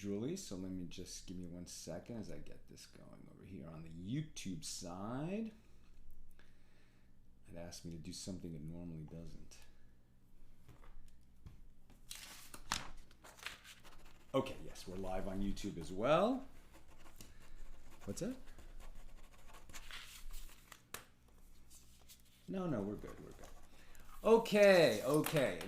Julie, so let me just give me 1 second as I get this going over here on the YouTube side. It asked me to do something it normally doesn't. Okay, yes, we're live on YouTube as well. What's that? No, we're good. Okay.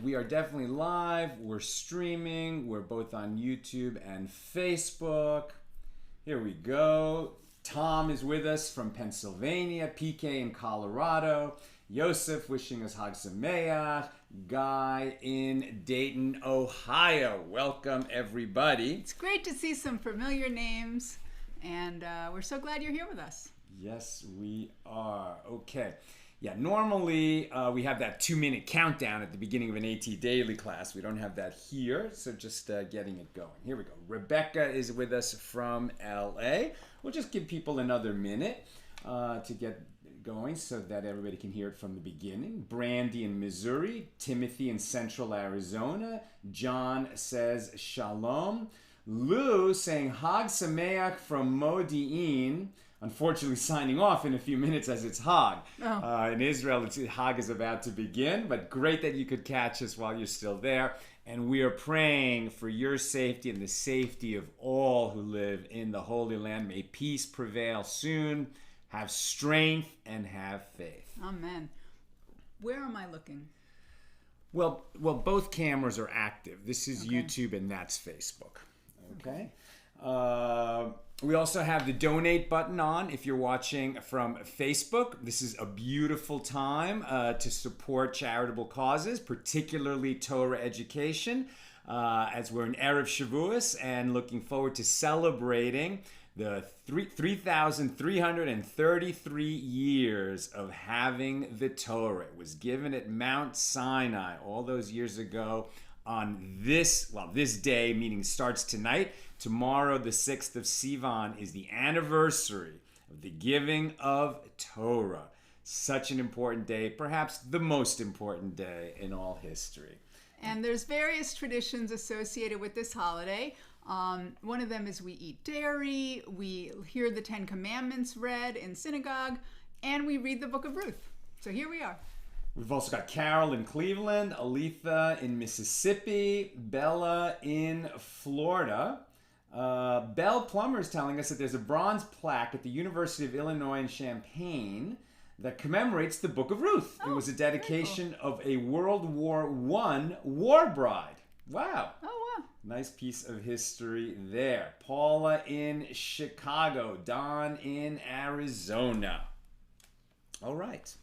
We are definitely live. We're streaming. We're both on YouTube and Facebook. Here we go. Tom is with us from Pennsylvania. PK in Colorado. Yosef wishing us Hag Sameach. Guy in Dayton, Ohio. Welcome, everybody. It's great to see some familiar names, and we're so glad you're here with us. Yes, we are. Okay. Yeah, normally we have that 2-minute countdown at the beginning of an AT Daily class. We don't have that here, so just getting it going. Here we go. Rebecca is with us from LA. We'll just give people another minute to get going so that everybody can hear it from the beginning. Brandy in Missouri. Timothy in Central Arizona. John says Shalom. Lou saying Hag Sameach from Modi'in. Unfortunately, signing off in a few minutes as it's Hag. Oh. In Israel, Hag is about to begin, but great that you could catch us while you're still there. And we are praying for your safety and the safety of all who live in the Holy Land. May peace prevail soon. Have strength and have faith. Amen. Where am I looking? Well, both cameras are active. This is YouTube and that's Facebook. Okay. We also have the donate button on if you're watching from Facebook. This is a beautiful time to support charitable causes, particularly Torah education, as we're in Erev Shavuos and looking forward to celebrating the 3,333 years of having the Torah. It was given at Mount Sinai all those years ago on this day, meaning starts tonight. Tomorrow, the 6th of Sivan, is the anniversary of the giving of Torah. Such an important day, perhaps the most important day in all history. And there's various traditions associated with this holiday. One of them is we eat dairy, we hear the 10 Commandments read in synagogue, and we read the Book of Ruth. So here we are. We've also got Carol in Cleveland, Aletha in Mississippi, Bella in Florida. Belle Plummer is telling us that there's a bronze plaque at the University of Illinois in Champaign that commemorates the Book of Ruth. It was a dedication of a World War I war bride. Wow. Oh, wow. Nice piece of history there. Paula in Chicago. Don in Arizona. All right.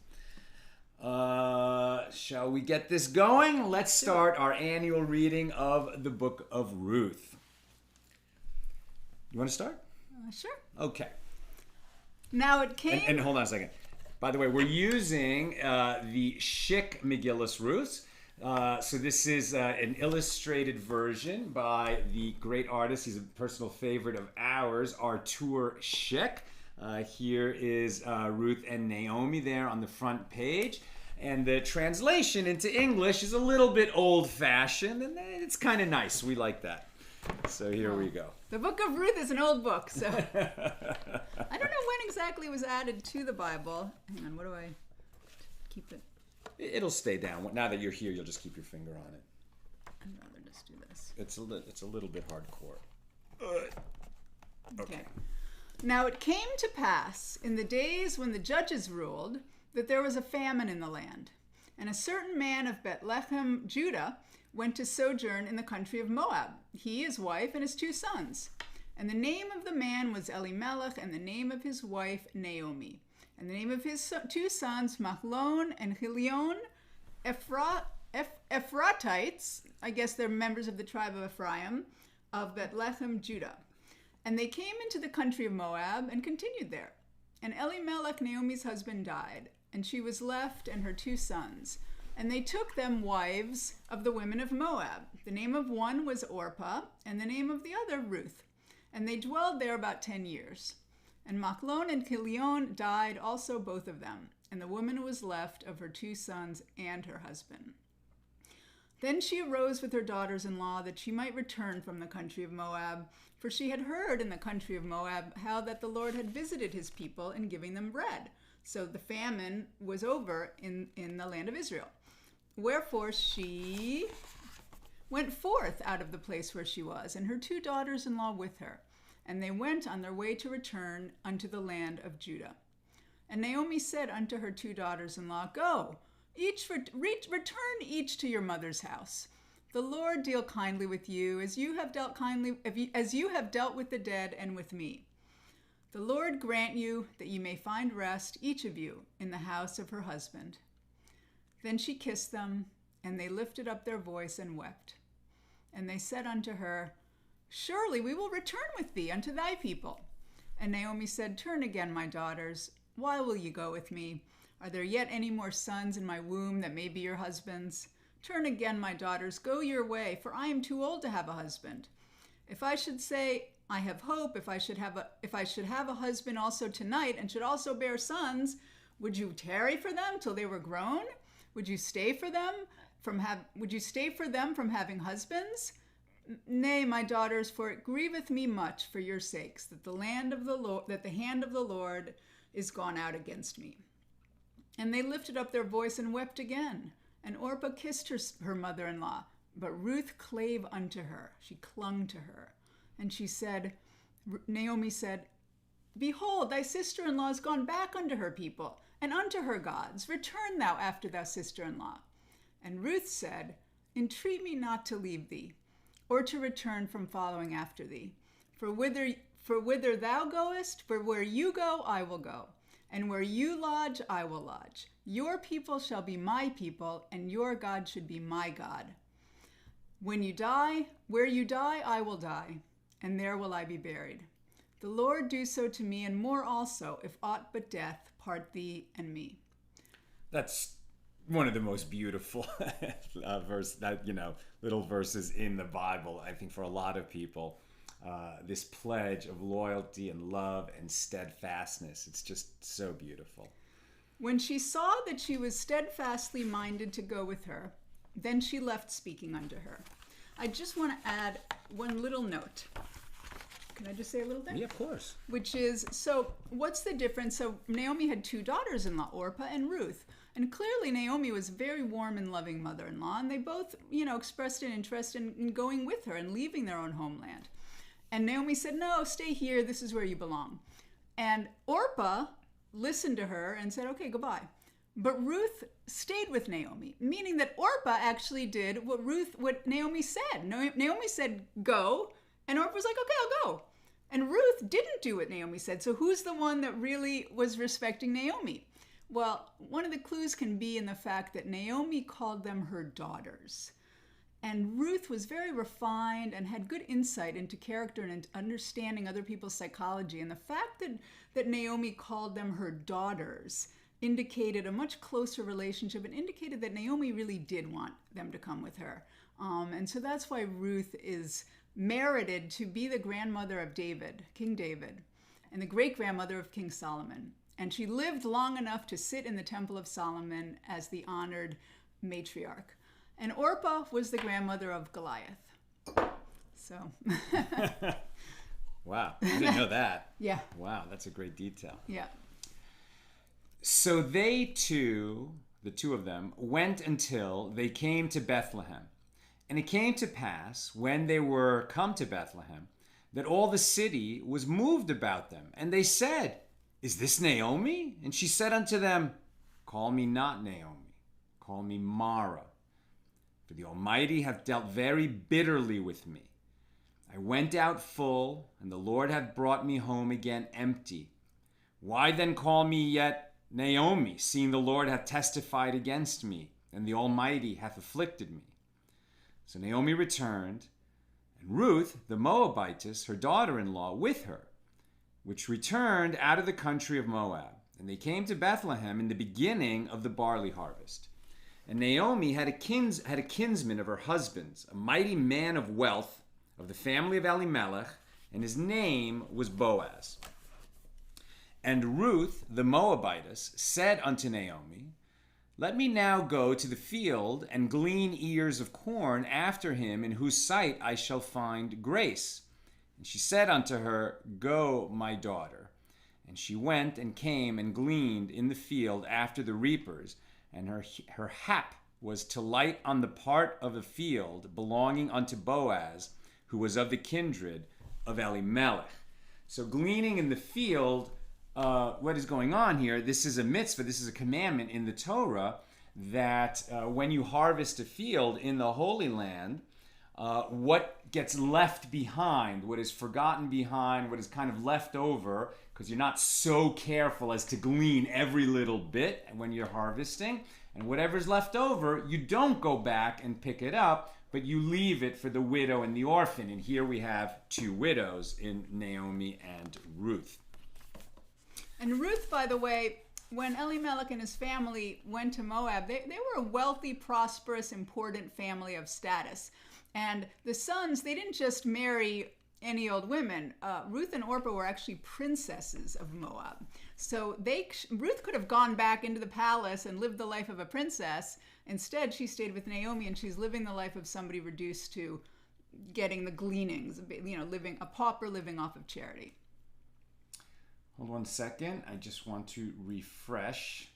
Shall we get this going? Let's start our annual reading of the Book of Ruth. You want to start? Sure. Okay. Now it came... And hold on a second. By the way, we're using the Schick Megillus Ruth. So this is an illustrated version by the great artist. He's a personal favorite of ours, Artur Schick. Here is Ruth and Naomi there on the front page. And the translation into English is a little bit old-fashioned, and it's kind of nice. We like that. So here we go. The Book of Ruth is an old book, so I don't know when exactly it was added to the Bible. Hang on, what do I keep it? It'll stay down. Now that you're here, you'll just keep your finger on it. I'd rather just do this. It's a little bit hardcore. Okay. Now it came to pass in the days when the judges ruled that there was a famine in the land, and a certain man of Bethlehem, Judah, went to sojourn in the country of Moab, he, his wife, and his 2 sons. And the name of the man was Elimelech, and the name of his wife Naomi. And the name of his 2 sons, Machlon and Chilion, Ephratites, I guess they're members of the tribe of Ephraim, of Bethlehem, Judah. And they came into the country of Moab and continued there. And Elimelech, Naomi's husband, died, and she was left and her 2 sons. And they took them wives of the women of Moab. The name of one was Orpah, and the name of the other Ruth. And they dwelled there about 10 years. And Machlon and Chilion died also, both of them. And the woman was left of her 2 sons and her husband. Then she arose with her daughters-in-law that she might return from the country of Moab, for she had heard in the country of Moab how that the Lord had visited his people in giving them bread. So the famine was over in the land of Israel. Wherefore she went forth out of the place where she was, and her 2 daughters-in-law with her. And they went on their way to return unto the land of Judah. And Naomi said unto her 2 daughters-in-law, Go, return each to your mother's house. The Lord deal kindly with you, as you have dealt with the dead and with me. The Lord grant you that you may find rest, each of you, in the house of her husband. Then she kissed them, and they lifted up their voice and wept. And they said unto her, Surely we will return with thee unto thy people. And Naomi said, Turn again, my daughters. Why will you go with me? Are there yet any more sons in my womb that may be your husbands? Turn again, my daughters, go your way, for I am too old to have a husband. If I should say, I have hope, if I should have a husband also tonight, and should also bear sons, would you tarry for them till they were grown? Would you stay for them from having husbands? Nay, my daughters, for it grieveth me much for your sakes that the hand of the Lord is gone out against me. And they lifted up their voice and wept again. And Orpah kissed her mother-in-law, but Ruth clave unto her. She clung to her. And Naomi said, Behold, thy sister-in-law is gone back unto her people, and unto her gods. Return thou after thy sister-in-law. And Ruth said, Entreat me not to leave thee, or to return from following after thee. For whither thou goest, for where you go, I will go. And where you lodge, I will lodge. Your people shall be my people, and your God should be my God. Where you die, I will die, and there will I be buried. The Lord do so to me, and more also, if aught but death part thee and me. That's one of the most beautiful little verses in the Bible, I think, for a lot of people. This pledge of loyalty and love and steadfastness. It's just so beautiful. When she saw that she was steadfastly minded to go with her, then she left speaking unto her. I just want to add one little note. Can I just say a little thing? Yeah, of course. Which is, so what's the difference? So Naomi had 2 daughters-in-law, Orpah and Ruth. And clearly Naomi was a very warm and loving mother-in-law, and they both, expressed an interest in going with her and leaving their own homeland. And Naomi said, No, stay here. This is where you belong. And Orpah listened to her and said, Okay, goodbye. But Ruth stayed with Naomi, meaning that Orpah actually did what Naomi said. Naomi said, go. And Orpah was like, okay, I'll go. And Ruth didn't do what Naomi said. So who's the one that really was respecting Naomi? Well, one of the clues can be in the fact that Naomi called them her daughters. And Ruth was very refined and had good insight into character and understanding other people's psychology. And the fact that Naomi called them her daughters indicated a much closer relationship and indicated that Naomi really did want them to come with her. And so that's why Ruth is merited to be the grandmother of David, King David, and the great-grandmother of King Solomon. And she lived long enough to sit in the Temple of Solomon as the honored matriarch. And Orpah was the grandmother of Goliath. So. Wow, I didn't know that. Yeah. Wow, that's a great detail. Yeah. So they two, the 2 of them, went until they came to Bethlehem. And it came to pass, when they were come to Bethlehem, that all the city was moved about them. And they said, Is this Naomi? And she said unto them, Call me not Naomi, call me Mara. For the Almighty hath dealt very bitterly with me. I went out full, and the Lord hath brought me home again empty. Why then call me yet Naomi, seeing the Lord hath testified against me, and the Almighty hath afflicted me? So Naomi returned, and Ruth the Moabitess, her daughter-in-law, with her, which returned out of the country of Moab. And they came to Bethlehem in the beginning of the barley harvest. And Naomi had a kinsman of her husband's, a mighty man of wealth, of the family of Elimelech, and his name was Boaz. And Ruth the Moabitess said unto Naomi, Let me now go to the field and glean ears of corn after him, in whose sight I shall find grace. And she said unto her, Go, my daughter. And she went and came and gleaned in the field after the reapers, and her hap was to light on the part of a field belonging unto Boaz, who was of the kindred of Elimelech. So gleaning in the field, what is going on here? This is a mitzvah, this is a commandment in the Torah that when you harvest a field in the Holy Land, what gets left behind, what is forgotten behind, what is kind of left over, because you're not so careful as to glean every little bit when you're harvesting, and whatever's left over, you don't go back and pick it up, but you leave it for the widow and the orphan. And here we have two widows in Naomi and Ruth. And Ruth, by the way, when Elimelech and his family went to Moab, they were a wealthy, prosperous, important family of status. And the sons, they didn't just marry any old women. Ruth and Orpah were actually princesses of Moab. So Ruth could have gone back into the palace and lived the life of a princess. Instead, she stayed with Naomi, and she's living the life of somebody reduced to getting the gleanings, living a pauper living off of charity. Hold 1 second. I just want to refresh.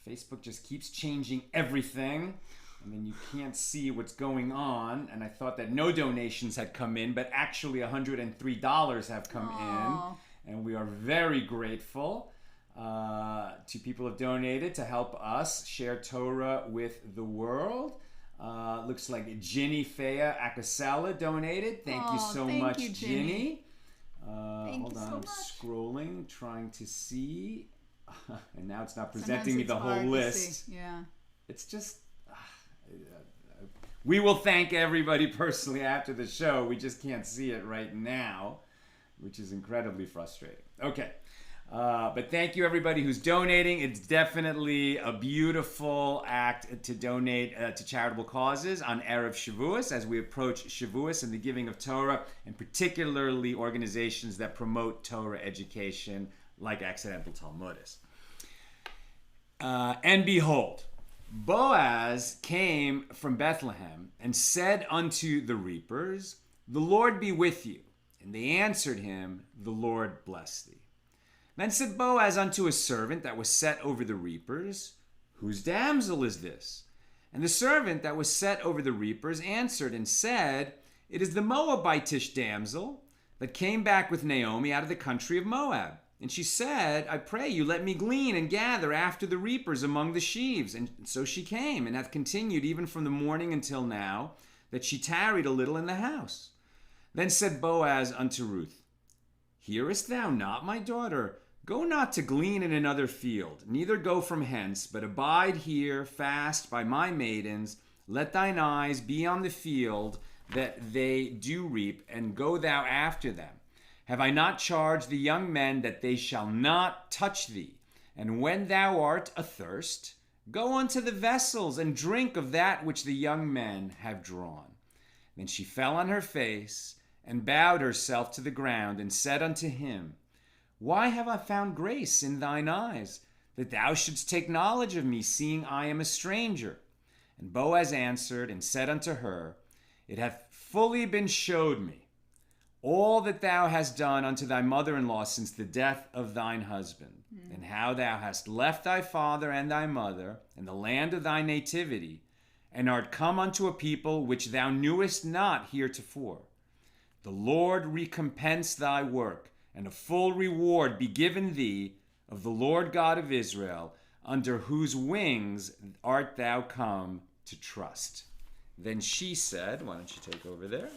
Facebook just keeps changing everything, and then you can't see what's going on. And I thought that no donations had come in, but actually $103 have come in. And we are very grateful to people who have donated to help us share Torah with the world. Looks like Ginny Fea Akasela donated. Thank you so much, Ginny. Hold on, I'm scrolling, trying to see. And now it's not presenting me the whole list. Yeah. It's just... we will thank everybody personally after the show. We just can't see it right now, which is incredibly frustrating. Okay. But thank you, everybody who's donating. It's definitely a beautiful act to donate to charitable causes on Erev Shavuos as we approach Shavuos and the giving of Torah, and particularly organizations that promote Torah education like Accidental Talmudists. And behold, Boaz came from Bethlehem and said unto the reapers, The Lord be with you. And they answered him, The Lord bless thee. Then said Boaz unto a servant that was set over the reapers, Whose damsel is this? And the servant that was set over the reapers answered and said, It is the Moabitish damsel that came back with Naomi out of the country of Moab. And she said, I pray you, let me glean and gather after the reapers among the sheaves. And so she came, and hath continued even from the morning until now, that she tarried a little in the house. Then said Boaz unto Ruth, Hearest thou not, my daughter? Go not to glean in another field, neither go from hence, but abide here fast by my maidens. Let thine eyes be on the field that they do reap, and go thou after them. Have I not charged the young men that they shall not touch thee? And when thou art athirst, go unto the vessels, and drink of that which the young men have drawn. Then she fell on her face, and bowed herself to the ground, and said unto him, Why have I found grace in thine eyes, that thou shouldst take knowledge of me, seeing I am a stranger? And Boaz answered and said unto her, It hath fully been showed me, all that thou hast done unto thy mother-in-law since the death of thine husband, and how thou hast left thy father and thy mother, and the land of thy nativity, and art come unto a people which thou knewest not heretofore. The Lord recompense thy work, and a full reward be given thee of the Lord God of Israel, under whose wings art thou come to trust. Then she said, why don't you take over there?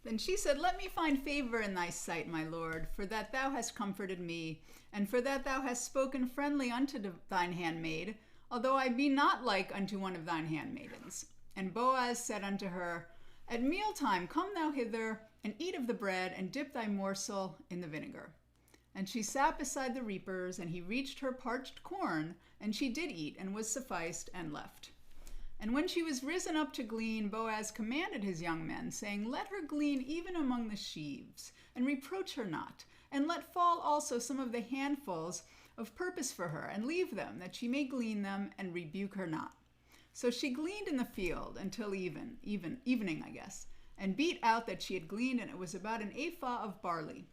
Then she said, Let me find favor in thy sight, my Lord, for that thou hast comforted me, and for that thou hast spoken friendly unto thine handmaid, although I be not like unto one of thine handmaidens. And Boaz said unto her, At mealtime come thou hither, and eat of the bread, and dip thy morsel in the vinegar. And she sat beside the reapers, and he reached her parched corn, and she did eat, and was sufficed, and left. And when she was risen up to glean, Boaz commanded his young men, saying, Let her glean even among the sheaves, and reproach her not, and let fall also some of the handfuls of purpose for her, and leave them, that she may glean them, and rebuke her not. So she gleaned in the field until evening, I guess, and beat out that she had gleaned, and it was about an ephah of barley.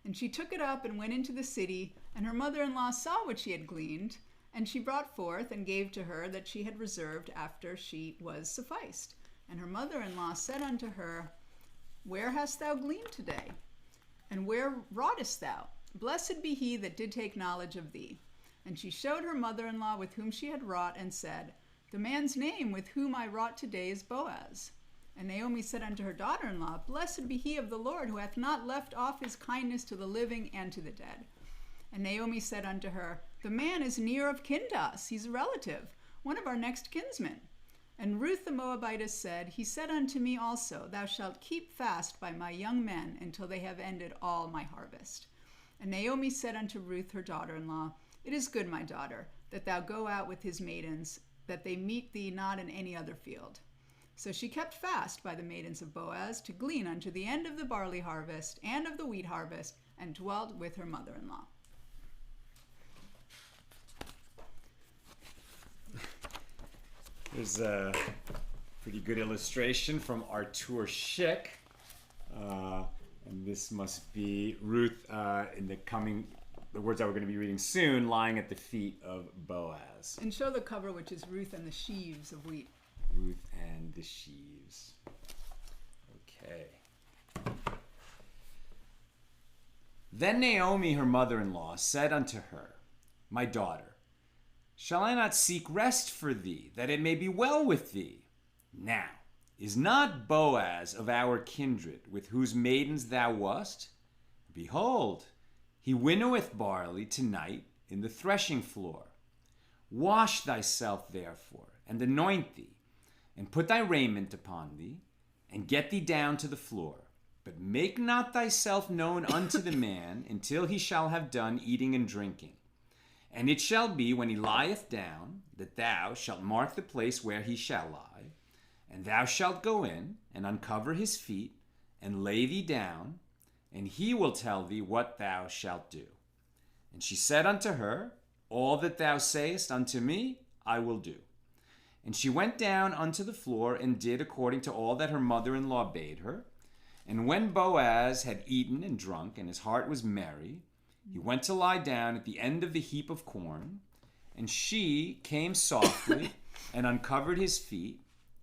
And she took it up and went into the city, and her mother-in-law saw what she had gleaned, and she brought forth and gave to her that she had reserved after she was sufficed. And her mother-in-law said unto her, Where hast thou gleaned today? And where wroughtest thou? Blessed be he that did take knowledge of thee. And she showed her mother-in-law with whom she had wrought, and said, The man's name with whom I wrought today is Boaz. And Naomi said unto her daughter-in-law, Blessed be he of the Lord, who hath not left off his kindness to the living and to the dead. And Naomi said unto her, The man is near of kin to us. He's a relative, one of our next kinsmen. And Ruth the Moabitess said, He said unto me also, Thou shalt keep fast by my young men until they have ended all my harvest. And Naomi said unto Ruth her daughter-in-law, It is good, my daughter, that thou go out with his maidens, that they meet thee not in any other field. So she kept fast by the maidens of Boaz to glean unto the end of the barley harvest and of the wheat harvest, and dwelt with her mother-in-law. There's a pretty good illustration from Artur Schick. And this must be Ruth in the words that we're going to be reading soon, lying at the feet of Boaz. And show the cover, which is Ruth and the sheaves of wheat. Ruth and the sheaves. Okay. Then Naomi, her mother-in-law, said unto her, My daughter, shall I not seek rest for thee, that it may be well with thee? Now, is not Boaz of our kindred, with whose maidens thou wast? Behold, he winnoweth barley tonight in the threshing floor. Wash thyself therefore, and anoint thee, and put thy raiment upon thee, and get thee down to the floor. But make not thyself known unto the man until he shall have done eating and drinking. And it shall be, when he lieth down, that thou shalt mark the place where he shall lie, and thou shalt go in, and uncover his feet, and lay thee down, and he will tell thee what thou shalt do. And she said unto her, All that thou sayest unto me, I will do. And she went down unto the floor, and did according to all that her mother-in-law bade her. And when Boaz had eaten and drunk, and his heart was merry, he went to lie down at the end of the heap of corn. And she came softly, and uncovered his feet,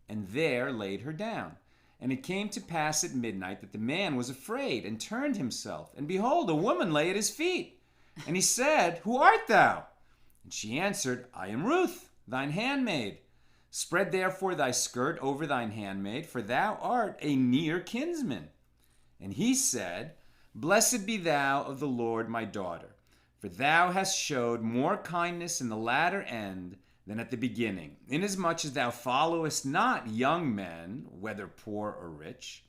and there laid her down. And it came to pass at midnight that the man was afraid, and turned himself. And behold, a woman lay at his feet. And he said, Who art thou? And she answered, I am Ruth, thine handmaid. Spread therefore thy skirt over thine handmaid, for thou art a near kinsman. And he said, Blessed be thou of the Lord, my daughter, for thou hast showed more kindness in the latter end than at the beginning, inasmuch as thou followest not young men, whether poor or rich.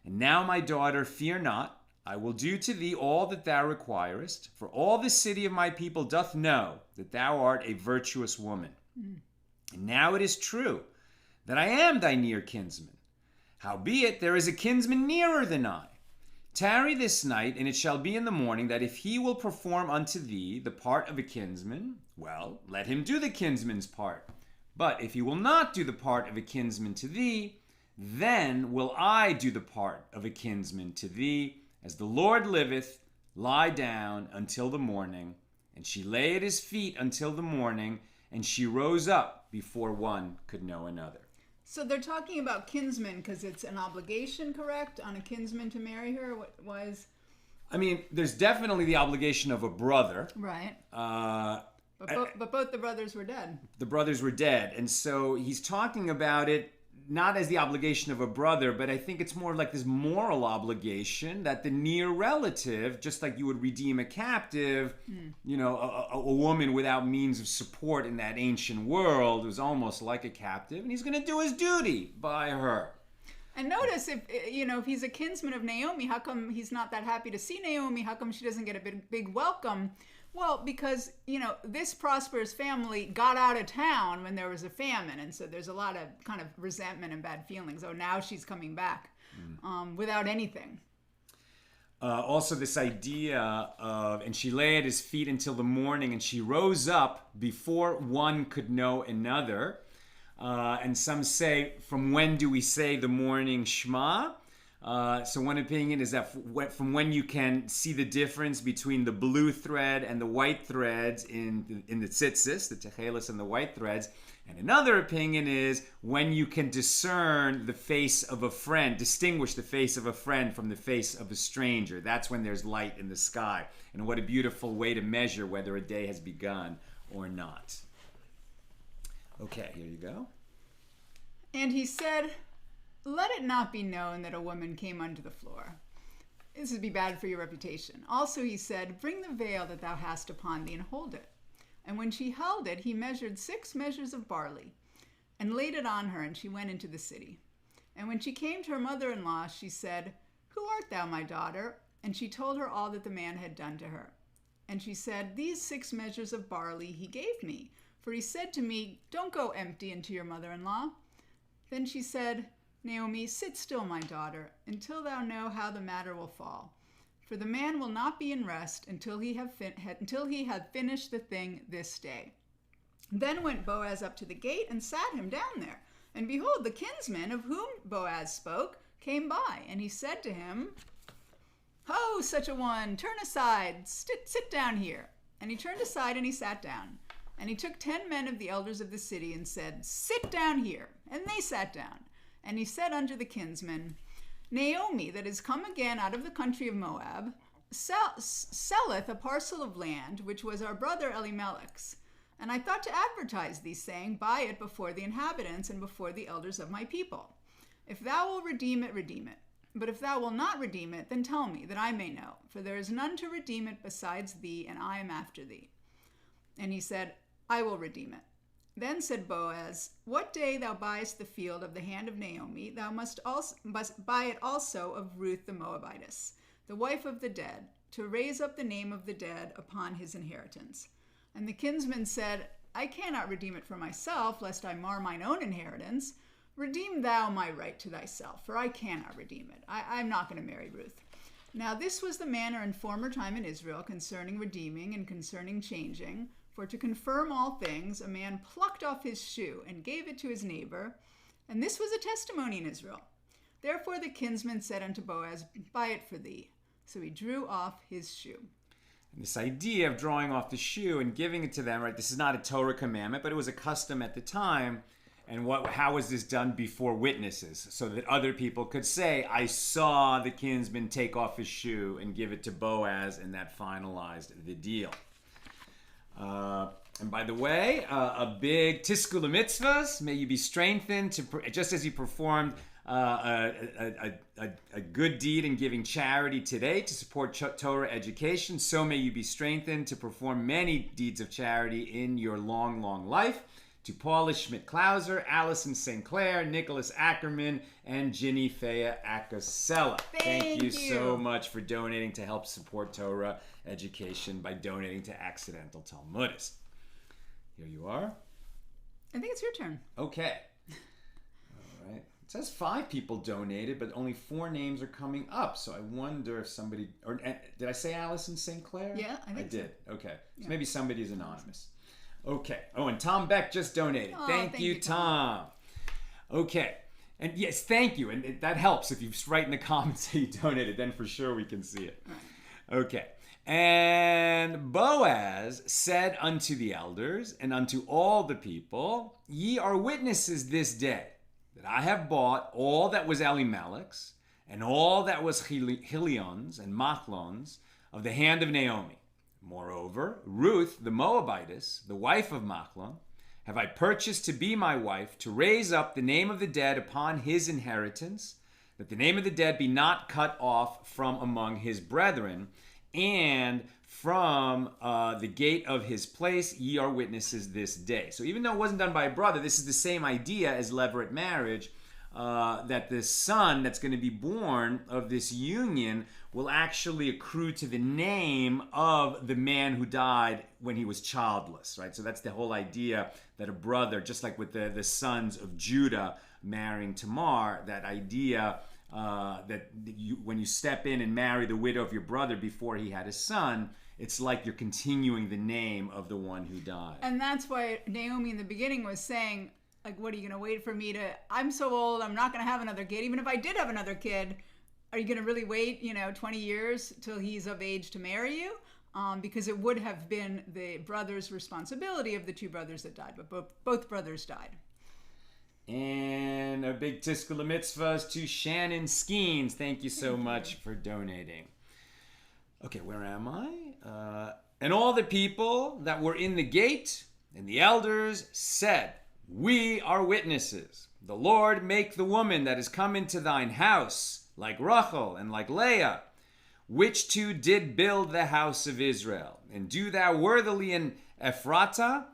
And now, my daughter, fear not, I will do to thee all that thou requirest, for all the city of my people doth know that thou art a virtuous woman. And now it is true that I am thy near kinsman. Howbeit there is a kinsman nearer than I. Tarry this night, and it shall be in the morning that if he will perform unto thee the part of a kinsman, well, let him do the kinsman's part. But if he will not do the part of a kinsman to thee, then will I do the part of a kinsman to thee. As the Lord liveth, lie down until the morning. And she lay at his feet until the morning, and she rose up before one could know another. So they're talking about kinsmen because it's an obligation, correct, on a kinsman to marry her? What was? I mean, there's definitely the obligation of a brother. Right. But both the brothers were dead. The brothers were dead. And so he's talking about it not as the obligation of a brother, but I think it's more like this moral obligation that the near relative, just like you would redeem a captive, you know, a woman without means of support in that ancient world was almost like a captive, and he's going to do his duty by her. And notice, if he's a kinsman of Naomi, how come he's not that happy to see Naomi? How come she doesn't get a big welcome? Well, because, this prosperous family got out of town when there was a famine. And so there's a lot of kind of resentment and bad feelings. Oh, now she's coming back without anything. Also, this idea of, and she lay at his feet until the morning, and she rose up before one could know another. And some say, from when do we say the morning Shema? So one opinion is that from when you can see the difference between the blue thread and the white threads in the tzitzis, the techelis and the white threads. And another opinion is when you can discern the face of a friend, distinguish the face of a friend from the face of a stranger. That's when there's light in the sky. And what a beautiful way to measure whether a day has begun or not. Okay, here you go. And he said, "Let it not be known that a woman came unto the floor. This would be bad for your reputation." Also he said, "Bring the veil that thou hast upon thee and hold it." And when she held it, he measured 6 measures of barley and laid it on her, and she went into the city. And when she came to her mother-in-law, she said, "Who art thou, my daughter?" And she told her all that the man had done to her. And she said, "These 6 measures of barley he gave me, for he said to me, 'Don't go empty into your mother-in-law.'" Then she said, "Naomi, sit still, my daughter, until thou know how the matter will fall. For the man will not be in rest until he have finished the thing this day." Then went Boaz up to the gate and sat him down there. And behold, the kinsman of whom Boaz spoke came by, and he said to him, "Ho, such a one, turn aside, sit down here." And he turned aside and he sat down. And he took 10 men of the elders of the city and said, "Sit down here." And they sat down. And he said unto the kinsman, "Naomi, that is come again out of the country of Moab, selleth a parcel of land, which was our brother Elimelech's. And I thought to advertise thee, saying, Buy it before the inhabitants and before the elders of my people. If thou wilt redeem it, redeem it. But if thou wilt not redeem it, then tell me, that I may know. For there is none to redeem it besides thee, and I am after thee." And he said, "I will redeem it." Then said Boaz, "What day thou buyest the field of the hand of Naomi, thou must buy it also of Ruth the Moabitess, the wife of the dead, to raise up the name of the dead upon his inheritance." And the kinsman said, "I cannot redeem it for myself, lest I mar mine own inheritance. Redeem thou my right to thyself, for I cannot redeem it. I'm not going to marry Ruth." Now this was the manner in former time in Israel concerning redeeming and concerning changing. For to confirm all things, a man plucked off his shoe and gave it to his neighbor. And this was a testimony in Israel. Therefore the kinsman said unto Boaz, "Buy it for thee." So he drew off his shoe. And this idea of drawing off the shoe and giving it to them, right? This is not a Torah commandment, but it was a custom at the time. And how was this done before witnesses? So that other people could say, "I saw the kinsman take off his shoe and give it to Boaz," and that finalized the deal. And by the way, a big tiskul mitzvahs. May you be strengthened just as you performed a good deed in giving charity today to support Torah education. So may you be strengthened to perform many deeds of charity in your long, long life. To Paula Schmidt-Klauser, Allison St. Clair, Nicholas Ackerman, and Ginny Fea Acasella. Thank you so much for donating to help support Torah education by donating to Accidental Talmudist. Here you are. I think it's your turn. Okay. All right. It says 5 people donated, but only 4 names are coming up. So I wonder if somebody... did I say Allison St. Clair? Yeah, I think I did. so. Okay. So Yeah. maybe somebody's anonymous. Okay. Oh, and Tom Beck just donated. Oh, thank you, Tom. Okay. And yes, thank you. And that helps if you write in the comments that you donated. Then for sure we can see it. Right. Okay. And Boaz said unto the elders and unto all the people, Ye are witnesses this day that I have bought all that was Elimelech's and all that was Chilion's and Machlon's of the hand of Naomi. Moreover, Ruth, the Moabitess, the wife of Machlon, have I purchased to be my wife, to raise up the name of the dead upon his inheritance, that the name of the dead be not cut off from among his brethren, and from the gate of his place ye are witnesses this day. So even though it wasn't done by a brother, this is the same idea as levirate marriage, that the son that's going to be born of this union will actually accrue to the name of the man who died when he was childless, right? So that's the whole idea that a brother, just like with the sons of Judah marrying Tamar, that idea when you step in and marry the widow of your brother before he had a son, it's like you're continuing the name of the one who died. And that's why Naomi in the beginning was saying, like, what are you going to wait for me to, I'm so old, I'm not going to have another kid. Even if I did have another kid, are you going to really wait, 20 years till he's of age to marry you? Because it would have been the brother's responsibility of the two brothers that died, but both brothers died. And a big Tiskula Mitzvahs to Shannon Skeens. Thank you so much for donating. Okay, where am I? And all the people that were in the gate and the elders said, we are witnesses. The Lord make the woman that is come into thine house like Rachel and like Leah, which two did build the house of Israel. And do thou worthily in Ephratah,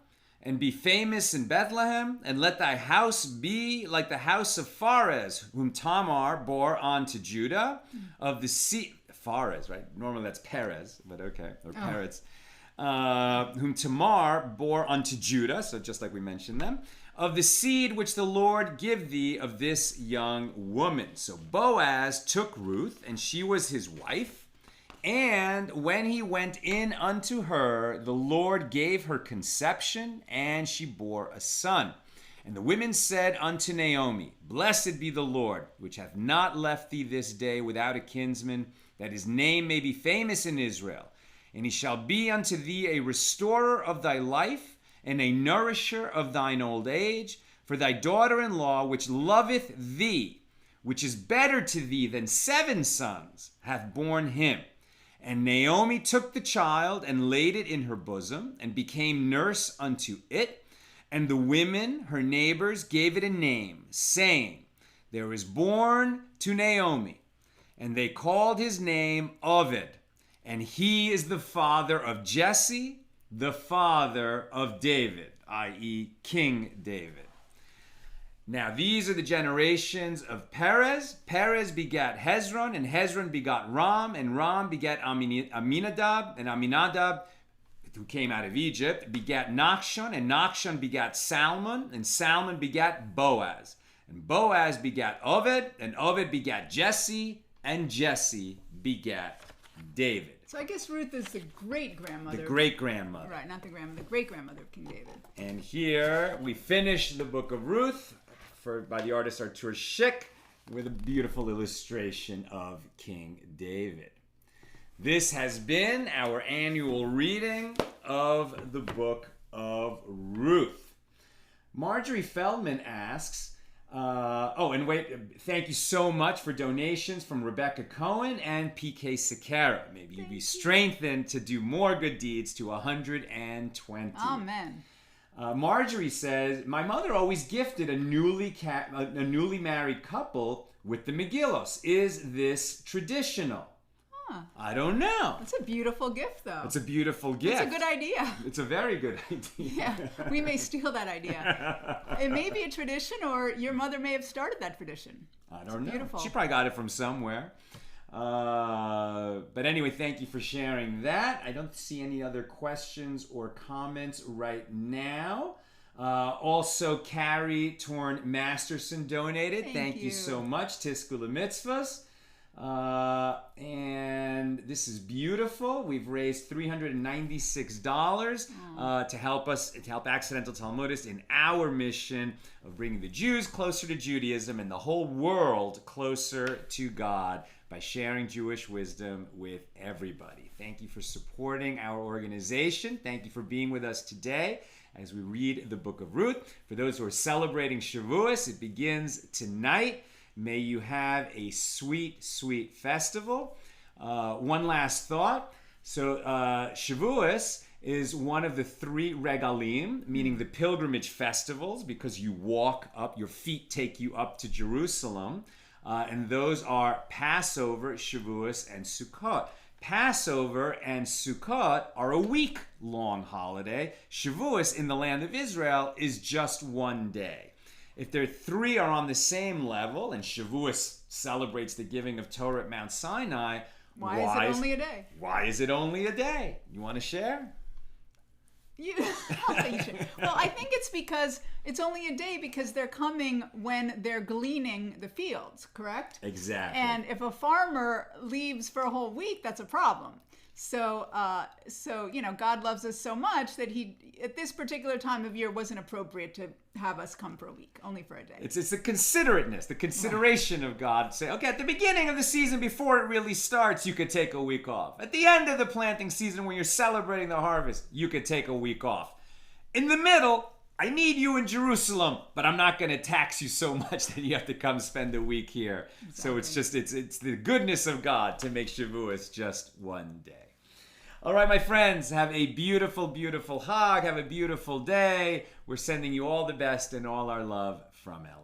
and be famous in Bethlehem, and let thy house be like the house of Pharez, whom Tamar bore unto Judah, of the seed, Pharez, right? Normally that's Perez, but okay, or Peretz. Whom Tamar bore unto Judah, so just like we mentioned them, of the seed which the Lord give thee of this young woman. So Boaz took Ruth, and she was his wife. And when he went in unto her, the Lord gave her conception, and she bore a son. And the women said unto Naomi, Blessed be the Lord, which hath not left thee this day without a kinsman, that his name may be famous in Israel. And he shall be unto thee a restorer of thy life, and a nourisher of thine old age. For thy daughter-in-law, which loveth thee, which is better to thee than 7 sons, hath borne him. And Naomi took the child and laid it in her bosom, and became nurse unto it. And the women, her neighbors, gave it a name, saying, There is born to Naomi. And they called his name Oved. And he is the father of Jesse, the father of David, i.e. King David. Now, these are the generations of Perez. Perez begat Hezron, and Hezron begot Ram, and Ram begat Aminadab, and Aminadab, who came out of Egypt, begat Nachshon, and Nachshon begat Salmon, and Salmon begat Boaz. And Boaz begat Oved, and Oved begat Jesse, and Jesse begat David. So I guess Ruth is the great-grandmother. The great-grandmother. Right, not the grandmother, the great-grandmother of King David. And here we finish the Book of Ruth by the artist Artur Schick with a beautiful illustration of King David. This has been our annual reading of the Book of Ruth. Marjorie Feldman asks, thank you so much for donations from Rebecca Cohen and PK Sakara. Maybe you'll be strengthened to do more good deeds to 120. Amen. Marjorie says, my mother always gifted a newly married couple with the Megillos. Is this traditional? Huh. I don't know. That's a beautiful gift, though. It's a beautiful gift. It's a good idea. It's a very good idea. Yeah, we may steal that idea. It may be a tradition, or your mother may have started that tradition. I don't know. Beautiful. She probably got it from somewhere. But anyway, thank you for sharing that. I don't see any other questions or comments right now. Also, Carrie Torn Masterson donated. Thank you so much. Tiskula Mitzvahs. And this is beautiful. We've raised $396 to help Accidental Talmudists in our mission of bringing the Jews closer to Judaism and the whole world closer to God by sharing Jewish wisdom with everybody. Thank you for supporting our organization. Thank you for being with us today as we read the Book of Ruth. For those who are celebrating Shavuos, it begins tonight. May you have a sweet, sweet festival. One last thought. So Shavuos is one of the 3 regalim, meaning the pilgrimage festivals, because you walk up, your feet take you up to Jerusalem. And those are Passover, Shavuos, and Sukkot. Passover and Sukkot are a week-long holiday. Shavuos in the land of Israel is just one day. If their 3 are on the same level, and Shavuos celebrates the giving of Torah at Mount Sinai, why is it only a day? Why is it only a day? You want to share? I'll say you should. Well, I think it's because it's only a day because they're coming when they're gleaning the fields, correct? Exactly. And if a farmer leaves for a whole week, that's a problem. So, God loves us so much that he, at this particular time of year, wasn't appropriate to have us come for a week, only for a day. It's the considerateness, the consideration of God. Say, okay, at the beginning of the season, before it really starts, you could take a week off. At the end of the planting season, when you're celebrating the harvest, you could take a week off. In the middle, I need you in Jerusalem, but I'm not going to tax you so much that you have to come spend a week here. Exactly. So it's the goodness of God to make Shavuos just one day. All right, my friends, have a beautiful, beautiful Hag. Have a beautiful day. We're sending you all the best and all our love from Ellen.